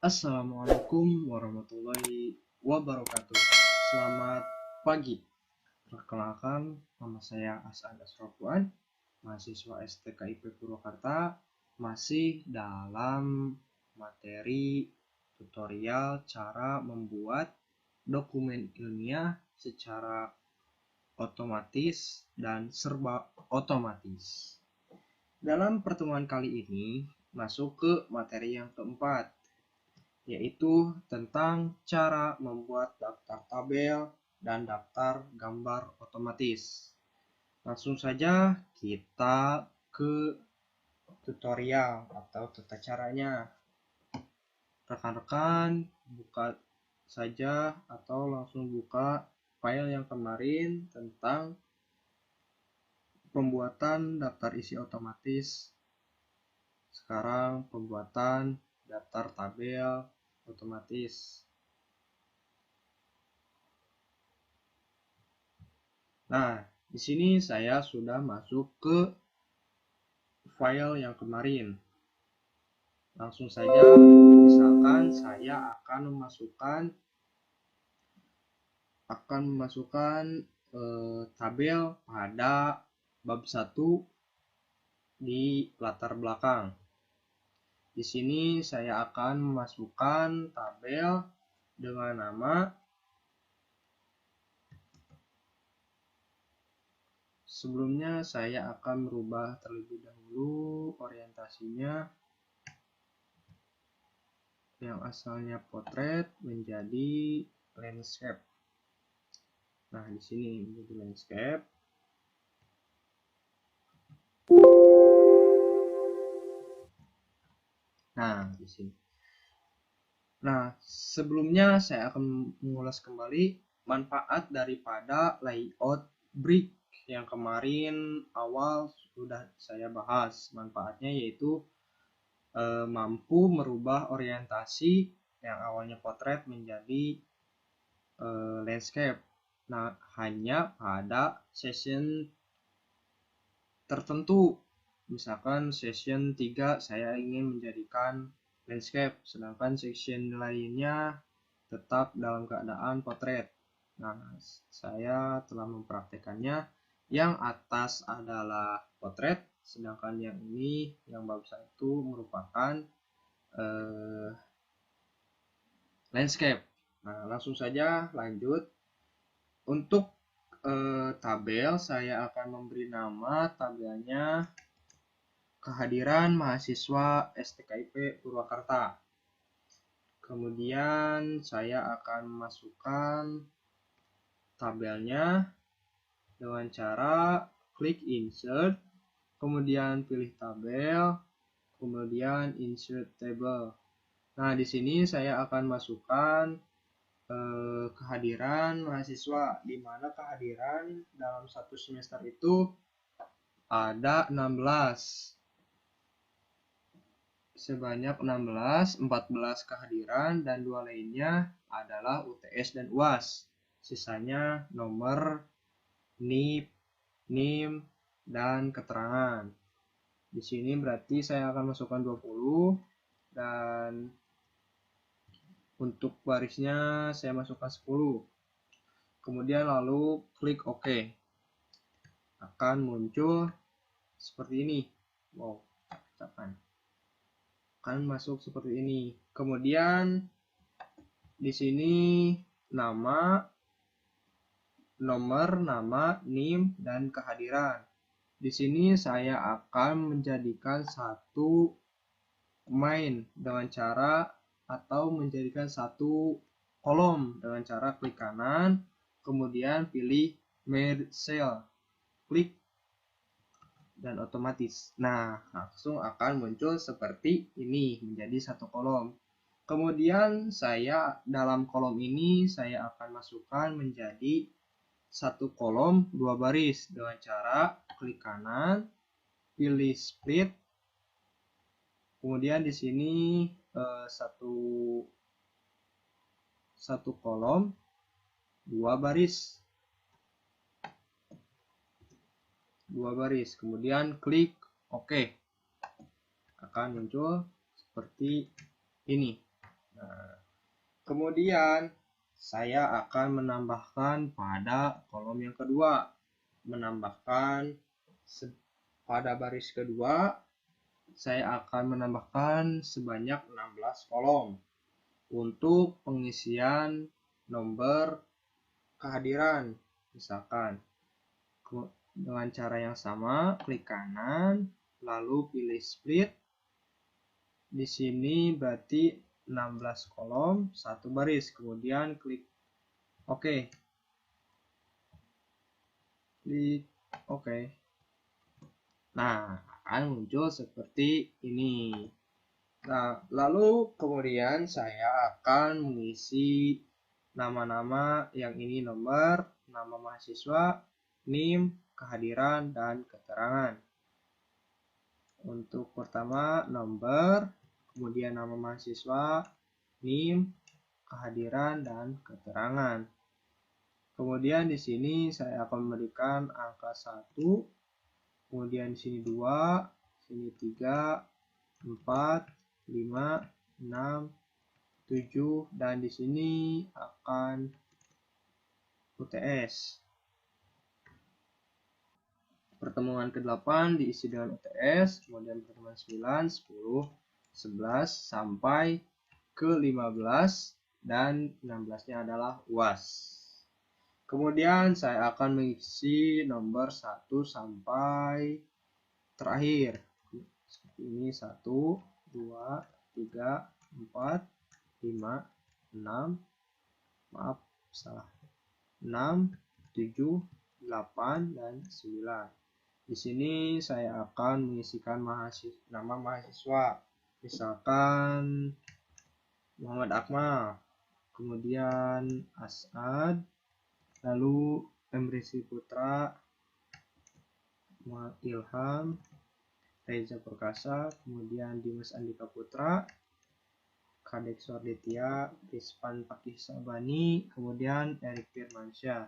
Assalamualaikum warahmatullahi wabarakatuh. Selamat pagi. Perkenalkan, nama saya As'ad Asrofuan, mahasiswa STKIP Purwakarta, masih dalam materi tutorial cara membuat dokumen ilmiah secara otomatis dan serba otomatis. Dalam pertemuan kali ini, masuk ke materi yang keempat, yaitu tentang cara membuat daftar tabel dan daftar gambar otomatis. Langsung saja kita ke tutorial atau tata caranya. Rekan-rekan buka saja atau langsung buka file yang kemarin tentang pembuatan daftar isi otomatis. Sekarang pembuatan daftar tabel otomatis. Nah, di sini saya sudah masuk ke file yang kemarin. Langsung saja, misalkan saya akan memasukkan tabel pada bab 1 di latar belakang. Di sini saya akan memasukkan tabel dengan nama. Sebelumnya saya akan merubah terlebih dahulu orientasinya yang asalnya potret menjadi landscape. Nah, di sini menjadi landscape. Nah, di sini. Nah, sebelumnya saya akan mengulas kembali manfaat daripada layout brick yang kemarin awal sudah saya bahas. Manfaatnya yaitu mampu merubah orientasi yang awalnya potret menjadi landscape. Nah, hanya pada session tertentu. Misalkan session 3 saya ingin menjadikan landscape, sedangkan session lainnya tetap dalam keadaan potret. Nah, saya telah mempraktekannya. Yang atas adalah potret, sedangkan yang ini, yang bab 1 merupakan landscape. Nah, langsung saja lanjut. Untuk tabel, saya akan memberi nama tabelnya kehadiran mahasiswa STKIP Purwakarta. Kemudian saya akan masukkan tabelnya dengan cara klik insert, kemudian pilih tabel, kemudian insert table. Nah, di sini saya akan masukkan kehadiran mahasiswa, di mana kehadiran dalam satu semester itu ada 16. Sebanyak 16, 14 kehadiran dan 2 lainnya adalah UTS dan UAS. Sisanya nomor, NIP, NIM, dan keterangan. Di sini berarti saya akan masukkan 20 dan untuk barisnya saya masukkan 10. Kemudian lalu klik OK. Akan muncul seperti ini. Wow, akan masuk seperti ini. Kemudian di sini nama, nomor, nama, NIM, dan kehadiran. Di sini saya akan menjadikan satu main dengan cara atau menjadikan satu kolom dengan cara klik kanan, kemudian pilih merge cell, klik dan otomatis. Nah, langsung akan muncul seperti ini menjadi satu kolom. Kemudian saya dalam kolom ini saya akan masukkan menjadi satu kolom 2 baris dengan cara klik kanan, pilih split, kemudian di sini satu kolom 2 baris, kemudian klik OK. Akan muncul seperti ini. Kemudian saya akan menambahkan pada kolom yang kedua. Pada baris kedua, saya akan menambahkan sebanyak 16 kolom untuk pengisian nomor kehadiran. Misalkan dengan cara yang sama, klik kanan, lalu pilih split. Di sini berarti 16 kolom, 1 baris. Kemudian klik OK. Klik OK. Nah, akan muncul seperti ini. Nah, lalu kemudian saya akan mengisi nama-nama yang ini nomor, nama mahasiswa, NIM, kehadiran, dan keterangan. Untuk pertama nomor, kemudian nama mahasiswa, NIM, kehadiran, dan keterangan. Kemudian di sini saya akan memberikan angka 1, kemudian di sini 2, sini 3, 4, 5, 6, 7, dan di sini akan UTS. Pertemuan ke-8 diisi dengan UTS, kemudian pertemuan 9, 10, 11, sampai ke-15, dan 16-nya adalah UAS. Kemudian saya akan mengisi nomor 1 sampai terakhir. Seperti ini 1, 2, 3, 4, 5, 6, maaf salah, 6, 7, 8, dan 9. Di sini saya akan mengisikan nama mahasiswa. Misalkan Muhammad Akmal, kemudian As'ad, lalu Emrisi Putra, Ilham, Reza Perkasa, kemudian Dimas Andika Putra, Kadek Suarditya, Rizpan Fakih Sabani, kemudian Erik Firmansyah.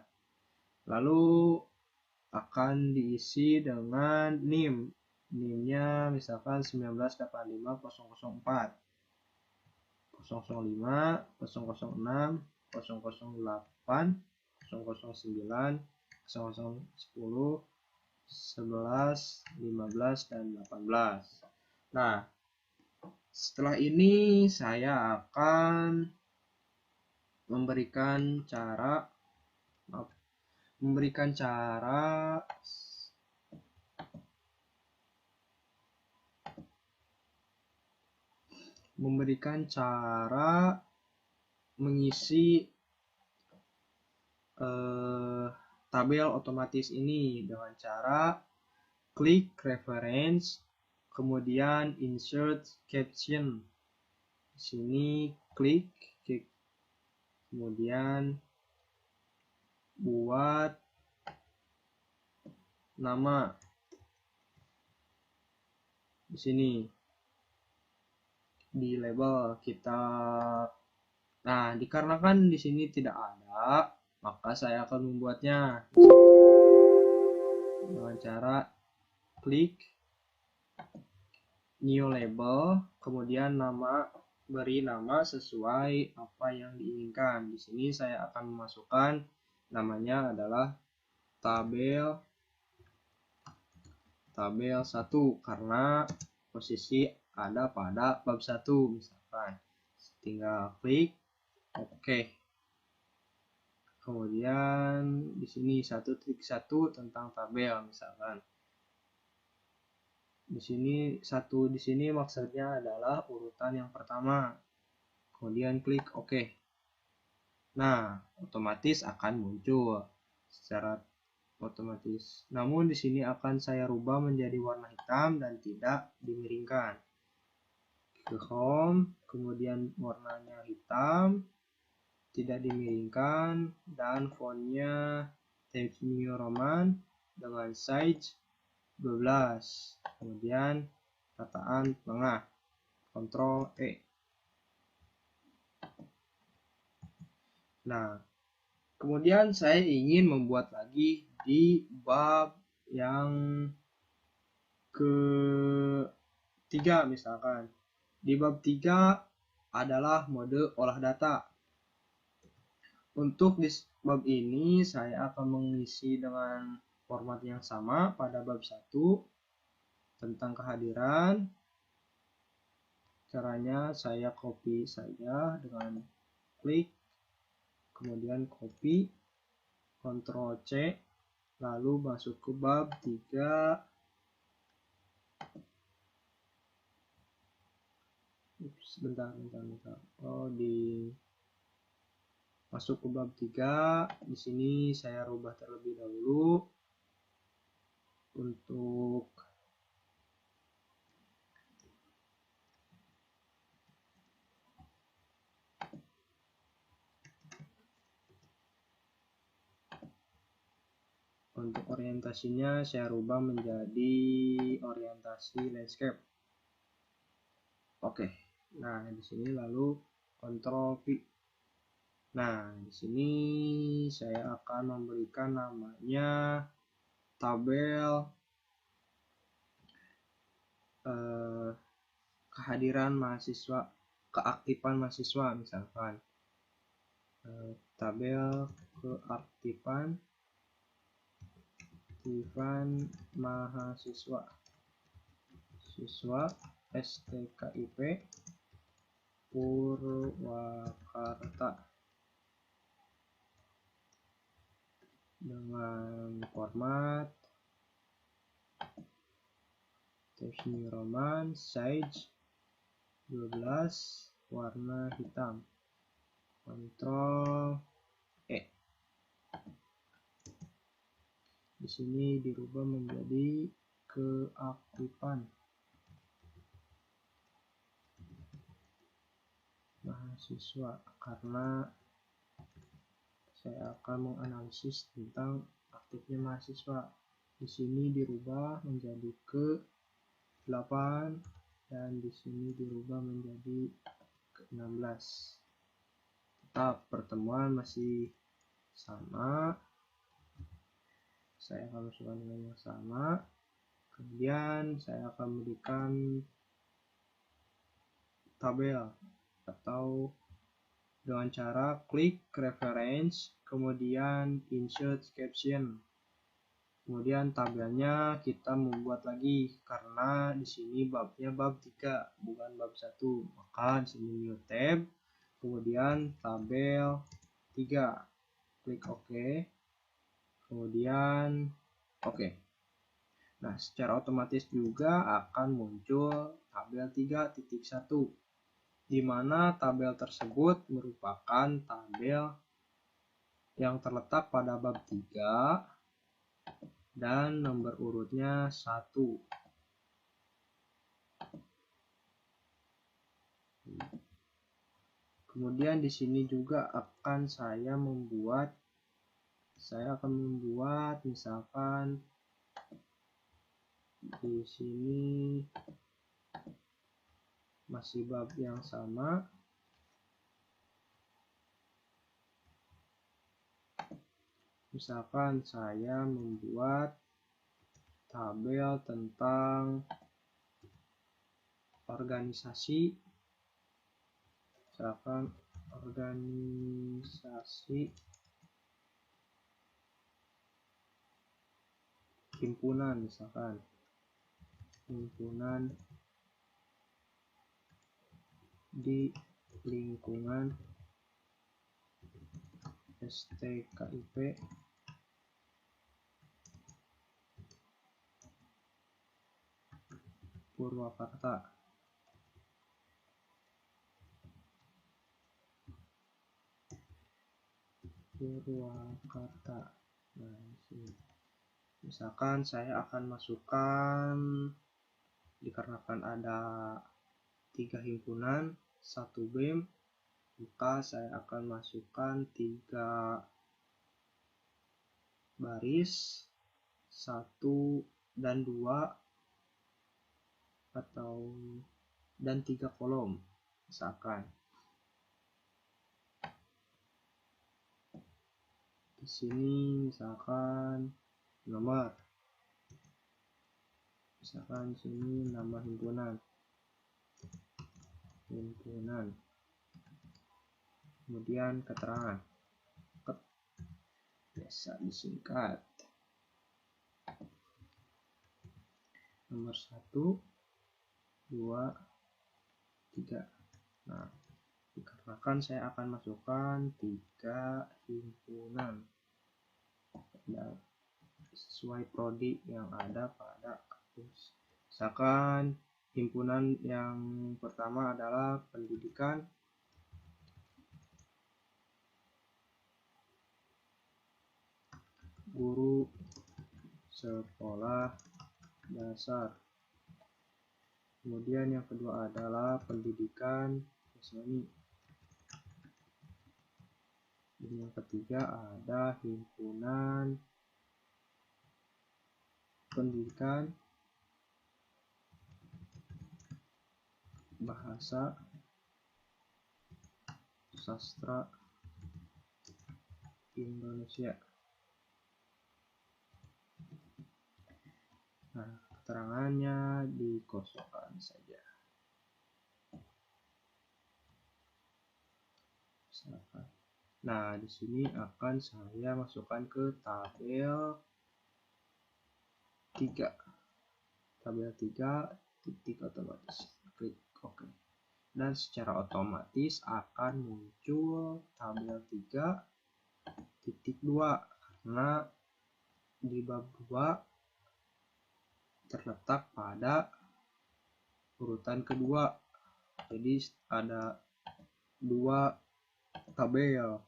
Lalu akan diisi dengan NIM. NIM-nya misalkan 1985004, 005, 006, 008, 009, 0010, 11, 15, dan 18. Nah, setelah ini saya akan memberikan cara mengisi tabel otomatis ini dengan cara klik reference, kemudian insert caption. Di sini klik, kemudian buat nama. Di sini di label kita. Nah, dikarenakan di sini tidak ada, maka saya akan membuatnya dengan cara klik new label, kemudian beri nama sesuai apa yang diinginkan. Di sini saya akan memasukkan namanya adalah tabel 1 karena posisi ada pada bab 1 misalkan. Tinggal klik OK. Kemudian di sini 1.1 tentang tabel misalkan. Di sini maksudnya adalah urutan yang pertama. Kemudian klik OK. Nah, otomatis akan muncul secara otomatis. Namun di sini akan saya rubah menjadi warna hitam dan tidak dimiringkan. Ke home, kemudian warnanya hitam, tidak dimiringkan, dan fontnya Times New Roman dengan size 12. Kemudian rataan tengah, Ctrl E. Nah, kemudian saya ingin membuat lagi di bab yang ketiga misalkan. Di bab 3 adalah mode olah data. Untuk di bab ini saya akan mengisi dengan format yang sama pada bab 1 tentang kehadiran. Caranya saya copy saja dengan klik, kemudian copy, Ctrl C, lalu masuk ke bab 3. Bentar. Masuk ke bab 3. Di sini saya rubah terlebih dahulu untuk orientasinya saya rubah menjadi orientasi landscape. Oke. Nah, di sini lalu Ctrl V. Nah, di sini saya akan memberikan namanya tabel kehadiran mahasiswa, keaktifan mahasiswa misalkan. Tabel keaktifan mahasiswa, siswa STKIP Purwakarta dengan format Times New Roman, size 12, warna hitam. Ctrl E. Di sini dirubah menjadi keaktifan mahasiswa karena saya akan menganalisis tentang aktifnya mahasiswa. Di sini dirubah menjadi ke 8 dan di sini dirubah menjadi ke 16. Tetap pertemuan masih sama. Saya akan masukkan dengan yang sama. Kemudian saya akan memberikan tabel atau dengan cara klik reference, kemudian insert caption. Kemudian tabelnya kita membuat lagi karena di sini babnya bab 3 bukan bab 1. Maka di sini new tab, kemudian tabel 3. Klik OK. Kemudian OK. Nah, secara otomatis juga akan muncul tabel 3.1, di mana tabel tersebut merupakan tabel yang terletak pada bab 3 dan nomor urutnya 1. Kemudian di sini juga akan saya akan membuat misalkan di sini masih bab yang sama. Misalkan saya membuat tabel tentang organisasi, misalkan organisasi himpunan, misalkan himpunan di lingkungan STKIP Purwakarta. Nah, misalkan saya akan masukkan, dikarenakan ada 3 himpunan, 1 BEM, maka saya akan masukkan 3 baris, 1 dan 2 dan 3 kolom misalkan. Di sini misalkan nomor, misalkan sini nama himpunan, kemudian keterangan. bisa disingkat. Nomor 1, 2, 3. Nah, dikarenakan saya akan masukkan 3 himpunan sesuai prodi yang ada pada kampus. Misalkan himpunan yang pertama adalah pendidikan guru sekolah dasar. Kemudian yang kedua adalah pendidikan seni. Dan yang ketiga ada himpunan pendidikan bahasa sastra Indonesia. Nah, keterangannya dikosongkan saja. Misalkan. Nah, di sini akan saya masukkan ke tabel 3. Tabel 3 titik otomatis. Klik OK. Dan secara otomatis akan muncul tabel 3 titik 2 karena di bab 2 terletak pada urutan kedua. Jadi ada 2 tabel.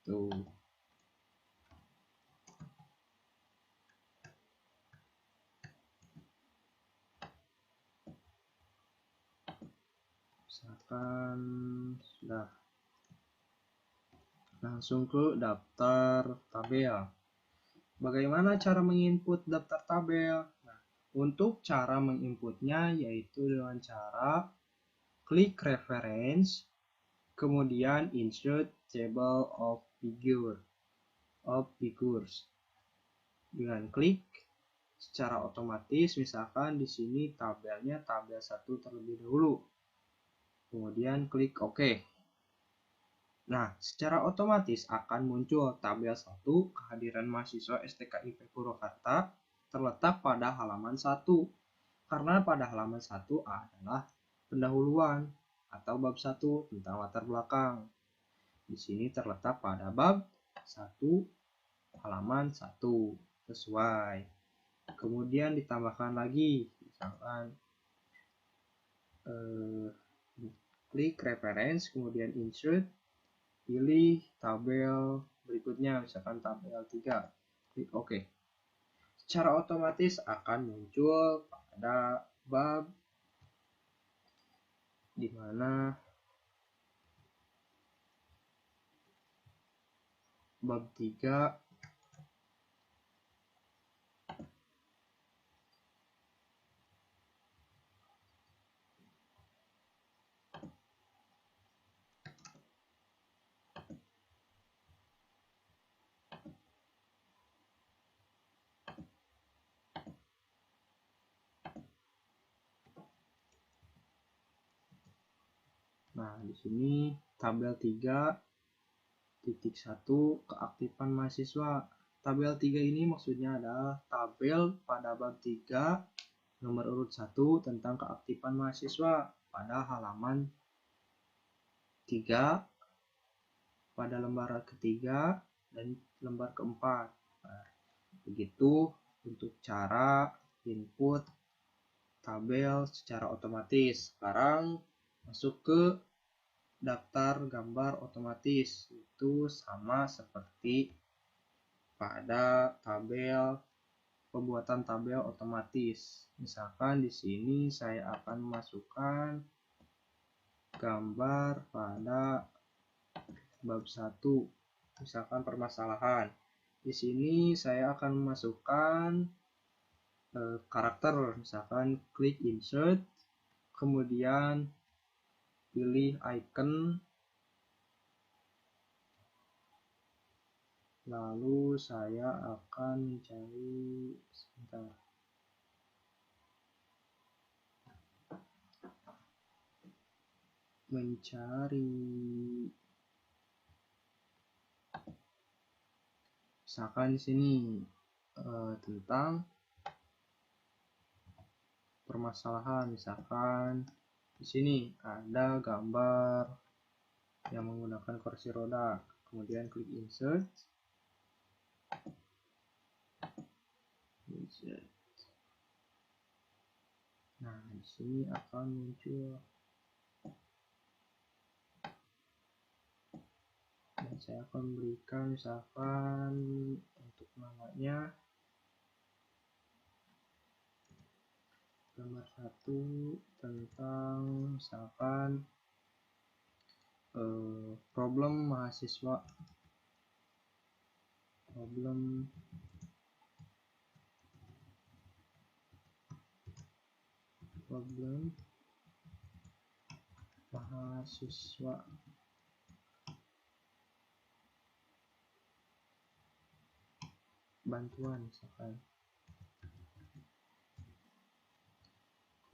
Tuh. Misalkan sudah. Langsung ke daftar tabel. Bagaimana cara menginput daftar tabel? Nah, untuk cara menginputnya yaitu dengan cara klik reference, kemudian insert table of figures. Dengan klik secara otomatis, misalkan di sini tabelnya tabel 1 terlebih dahulu. Kemudian klik OK. Nah, secara otomatis akan muncul tabel 1 kehadiran mahasiswa STK IP Purwakarta terletak pada halaman 1. Karena pada halaman 1 adalah pendahuluan atau bab 1 tentang latar belakang. Di sini terletak pada bab 1 halaman 1 sesuai. Kemudian ditambahkan lagi, misalkan klik reference, kemudian insert, pilih tabel berikutnya, misalkan tabel 3, klik OK. Secara otomatis akan muncul pada bab di mana bab 3 Nah, di sini tabel 3 titik 1 keaktifan mahasiswa. Tabel 3 ini maksudnya adalah tabel pada bab 3 nomor urut 1 tentang keaktifan mahasiswa pada halaman 3 pada lembar ketiga dan lembar keempat. Nah, begitu untuk cara input tabel secara otomatis. Sekarang masuk ke daftar gambar otomatis. Itu sama seperti pada tabel pembuatan tabel otomatis. Misalkan di sini saya akan memasukkan gambar pada bab 1. Misalkan permasalahan. Di sini saya akan memasukkan karakter, misalkan klik insert, kemudian pilih icon, lalu saya akan mencari Misalkan di sini tentang permasalahan, misalkan di sini ada gambar yang menggunakan kursi roda, kemudian klik insert. Nah, di sini akan muncul, dan saya akan berikan misalkan untuk namanya gambar 1 tentang misalkan problem mahasiswa, problem mahasiswa bantuan misalkan.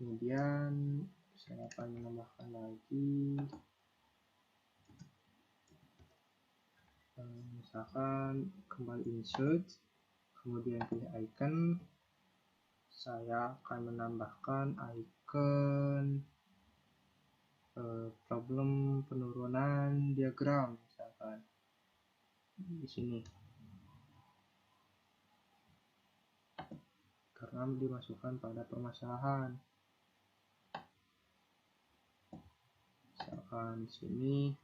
Kemudian saya akan menambahkan lagi misalkan kembali insert, kemudian pilih icon. Saya akan menambahkan icon problem penurunan diagram misalkan di sini, karena dimasukkan pada permasalahan. Misalkan di sini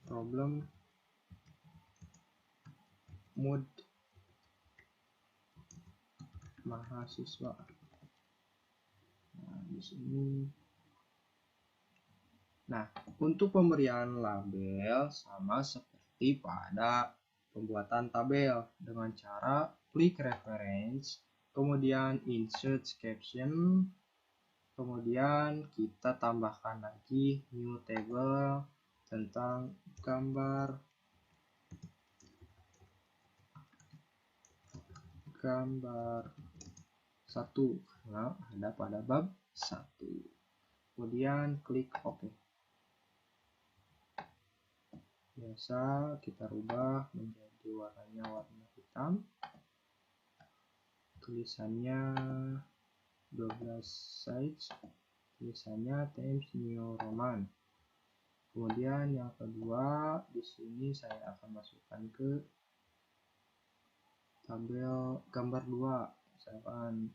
problem mood mahasiswa. Nah, di sini. Nah, untuk pemberian label sama seperti pada pembuatan tabel dengan cara klik reference, kemudian insert caption, kemudian kita tambahkan lagi new table tentang gambar 1 karena ada pada bab 1. Kemudian klik OK. Biasa kita rubah menjadi warnanya warna hitam, tulisannya 12 size, tulisannya Times New Roman. Kemudian yang kedua, di sini saya akan masukkan ke tabel gambar 2, misalkan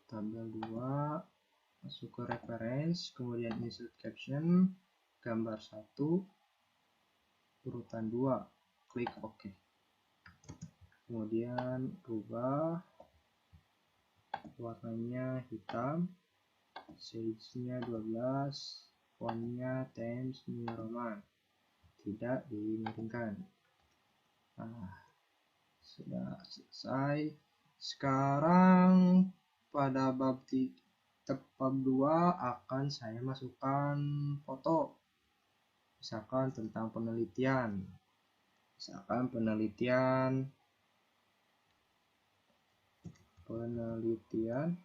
tabel 2, masuk ke reference, kemudian insert caption, gambar 1, urutan 2, klik OK. Kemudian rubah warnanya hitam, size-nya 12, fontnya Times New Roman, tidak dimiringkan. Nah, sudah selesai. Sekarang pada bab 2 akan saya masukkan foto, misalkan tentang penelitian, misalkan perlengkapan penelitian,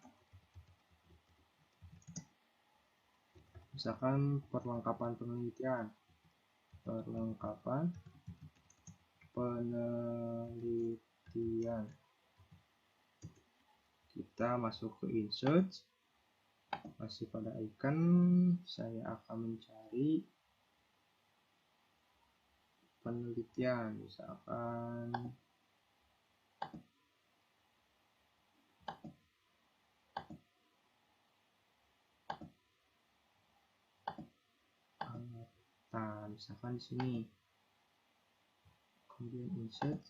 kita masuk ke insert, masih pada icon, saya akan mencari penelitian, misalkan misalkan di sini, kemudian insert,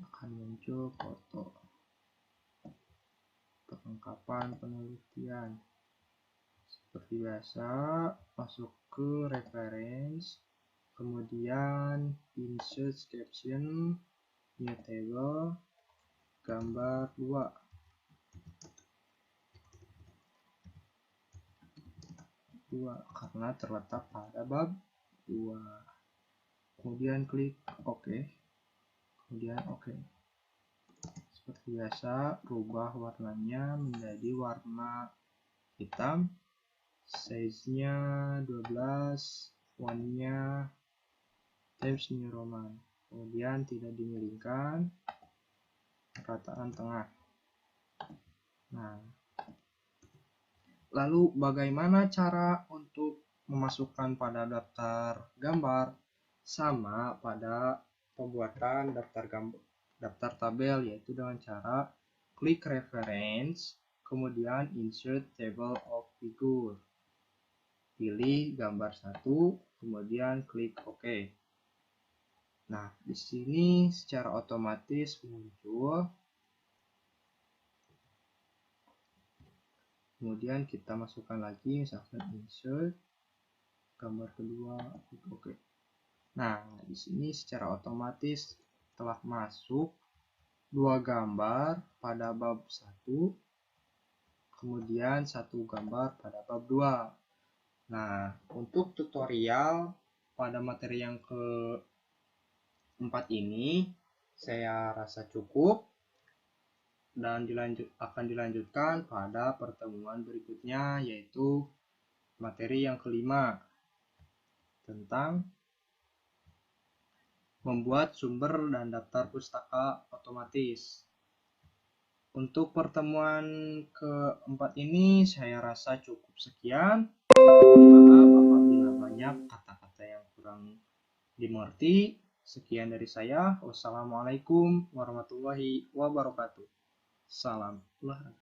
akan muncul foto perlengkapan penelitian. Seperti biasa, masuk ke reference, kemudian insert caption, new table, gambar 2, karena terletak pada bab 2. Kemudian klik OK, kemudian OK. Seperti biasa, rubah warnanya menjadi warna hitam, size-nya 12, font-nya Times New Roman. Kemudian tidak dimiringkan, rataan tengah. Nah, lalu bagaimana cara untuk memasukkan pada daftar gambar? Sama pada pembuatan daftar tabel, yaitu dengan cara klik reference, kemudian insert table of figure. Pilih gambar 1, kemudian klik OK. Nah, di sini secara otomatis muncul. Kemudian kita masukkan lagi, misalkan insert gambar kedua, klik OK. Nah, di sini secara otomatis telah masuk 2 gambar pada bab 1, kemudian 1 gambar pada bab 2. Nah, untuk tutorial pada materi yang keempat ini saya rasa cukup, dan akan dilanjutkan pada pertemuan berikutnya, yaitu materi yang kelima tentang membuat sumber dan daftar pustaka otomatis. Untuk pertemuan keempat ini saya rasa cukup sekian. Mohon maaf apabila banyak kata-kata yang kurang dimengerti. Sekian dari saya. Wassalamualaikum warahmatullahi wabarakatuh. Salam olahraga.